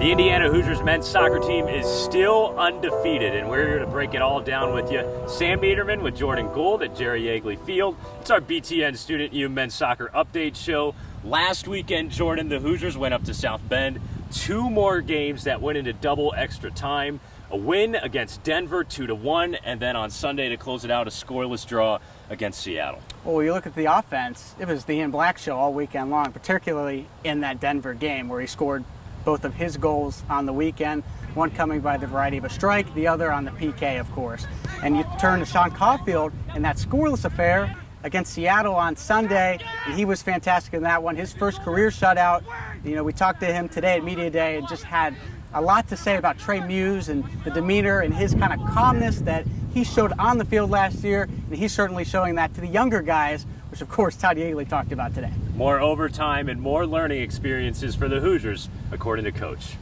The Indiana Hoosiers men's soccer team is still undefeated, and we're here to break it all down with you. Sam Neidermann with Jordan Gould at Jerry Yeagley Field. It's our BTN Student U men's soccer update show. Last weekend, Jordan, the Hoosiers went up to South Bend. 2 more games that went into double extra time. A win against Denver 2-1, and then on Sunday to close it out, a scoreless draw against Seattle. Well, when you look at the offense, it was the Ian Black show all weekend long, particularly in that Denver game where he scored both of his goals on the weekend, one coming by the variety of a strike, the other on the PK, of course. And you turn to Sean Caulfield in that scoreless affair against Seattle on Sunday, and he was fantastic in that one. His first career shutout. You know, we talked to him today at Media Day and just had a lot to say about Trey Muse and the demeanor and his kind of calmness that he showed on the field last year, and he's certainly showing that to the younger guys, which of course Todd Yeagley talked about today. More overtime and more learning experiences for the Hoosiers, according to Coach.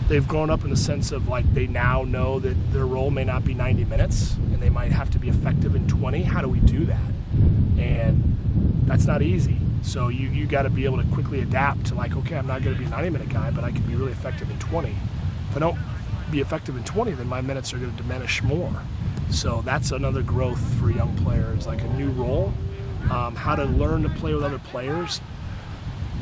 They've grown up in the sense of like they now know that their role may not be 90 minutes and they might have to be effective in 20. How do we do that? And that's not easy. So you got to be able to quickly adapt to like, okay, I'm not going to be a 90-minute guy, but I can be really effective in 20. If I don't be effective in 20, then my minutes are going to diminish more. So that's another growth for young players, like a new role, how to learn to play with other players.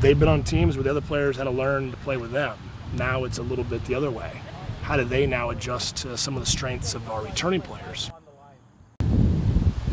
They've been on teams where the other players had to learn to play with them. Now it's a little bit the other way. How do they now adjust to some of the strengths of our returning players?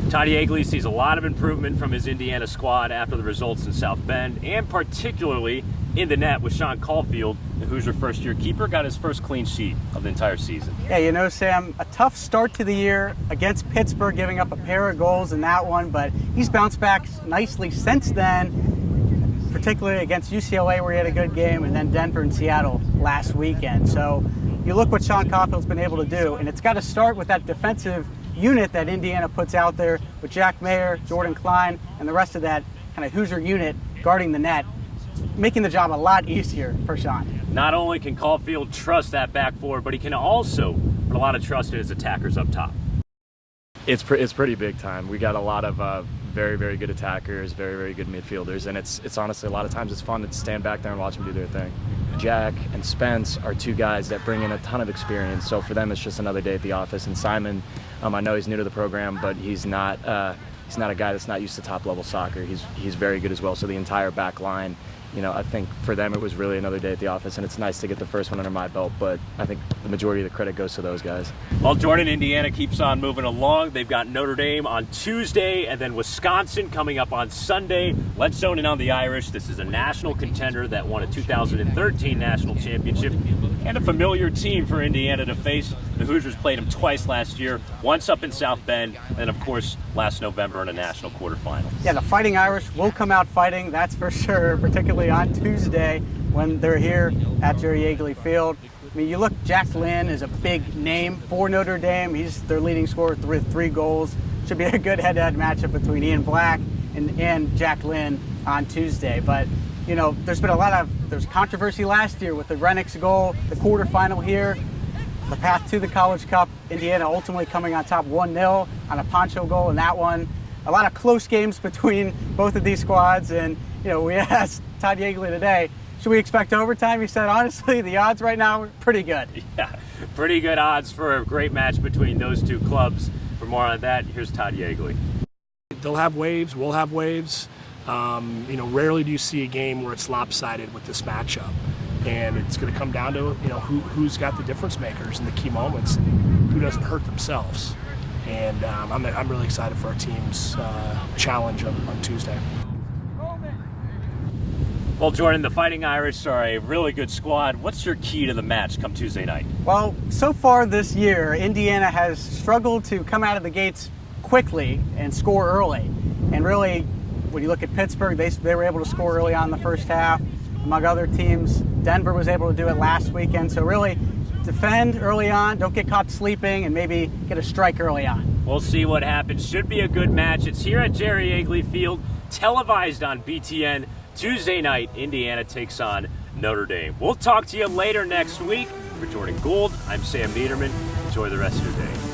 Todd Yeagley sees a lot of improvement from his Indiana squad after the results in South Bend, and particularly in the net with Sean Caulfield, the Hoosier first-year keeper, got his first clean sheet of the entire season. Yeah, you know, Sam, a tough start to the year against Pittsburgh, giving up a pair of goals in that one, but he's bounced back nicely since then, particularly against UCLA where he had a good game, and then Denver and Seattle last weekend. So you look what Sean Caulfield's been able to do, and it's got to start with that defensive unit that Indiana puts out there with Jack Mayer, Jordan Klein, and the rest of that kind of Hoosier unit guarding the net, making the job a lot easier for Sean. Not only can Caulfield trust that back four, but he can also put a lot of trust in his attackers up top. It's pretty big time. We got a lot of very, very good attackers, very, very good midfielders, and it's honestly a lot of times it's fun to stand back there and watch them do their thing. Jack and Spence are 2 guys that bring in a ton of experience, so for them it's just another day at the office. And Simon, I know he's new to the program, but he's not a guy that's not used to top-level soccer. He's very good as well, so the entire back line, you know, I think for them it was really another day at the office, and it's nice to get the first one under my belt, but I think the majority of the credit goes to those guys. Well, Jordan, Indiana keeps on moving along. They've got Notre Dame on Tuesday, and then Wisconsin coming up on Sunday. Let's zone in on the Irish. This is a national contender that won a 2013 national championship and a familiar team for Indiana to face. The Hoosiers played them twice last year, once up in South Bend, and of course last November in a national quarterfinal. Yeah, the Fighting Irish will come out fighting, that's for sure, particularly on Tuesday when they're here at Jerry Yeagley Field. I mean, you look, Jack Lynn is a big name for Notre Dame. He's their leading scorer with 3 goals. Should be a good head-to-head matchup between Ian Black and Jack Lynn on Tuesday. But, you know, there's controversy last year with the Rennick's goal, the quarterfinal here, the path to the College Cup, Indiana ultimately coming on top 1-0 on a Poncho goal in that one. A lot of close games between both of these squads, and, you know, we asked Todd Yeagley today, should we expect overtime? He said, honestly, the odds right now are pretty good. Yeah, pretty good odds for a great match between those 2 clubs. For more on that, here's Todd Yeagley. They'll have waves, we'll have waves. You know, rarely do you see a game where it's lopsided with this matchup. And it's going to come down to, you know, who's got the difference makers in the key moments and who doesn't hurt themselves. And I'm really excited for our team's challenge on Tuesday. Well, Jordan, the Fighting Irish are a really good squad. What's your key to the match come Tuesday night? Well, so far this year, Indiana has struggled to come out of the gates quickly and score early. And really, when you look at Pittsburgh, they were able to score early on in the first half. Among other teams, Denver was able to do it last weekend. So really, defend early on, don't get caught sleeping, and maybe get a strike early on. We'll see what happens. Should be a good match. It's here at Jerry Yeagley Field, televised on BTN. Tuesday night, Indiana takes on Notre Dame. We'll talk to you later next week. For Jordan Gould, I'm Sam Neidermann. Enjoy the rest of your day.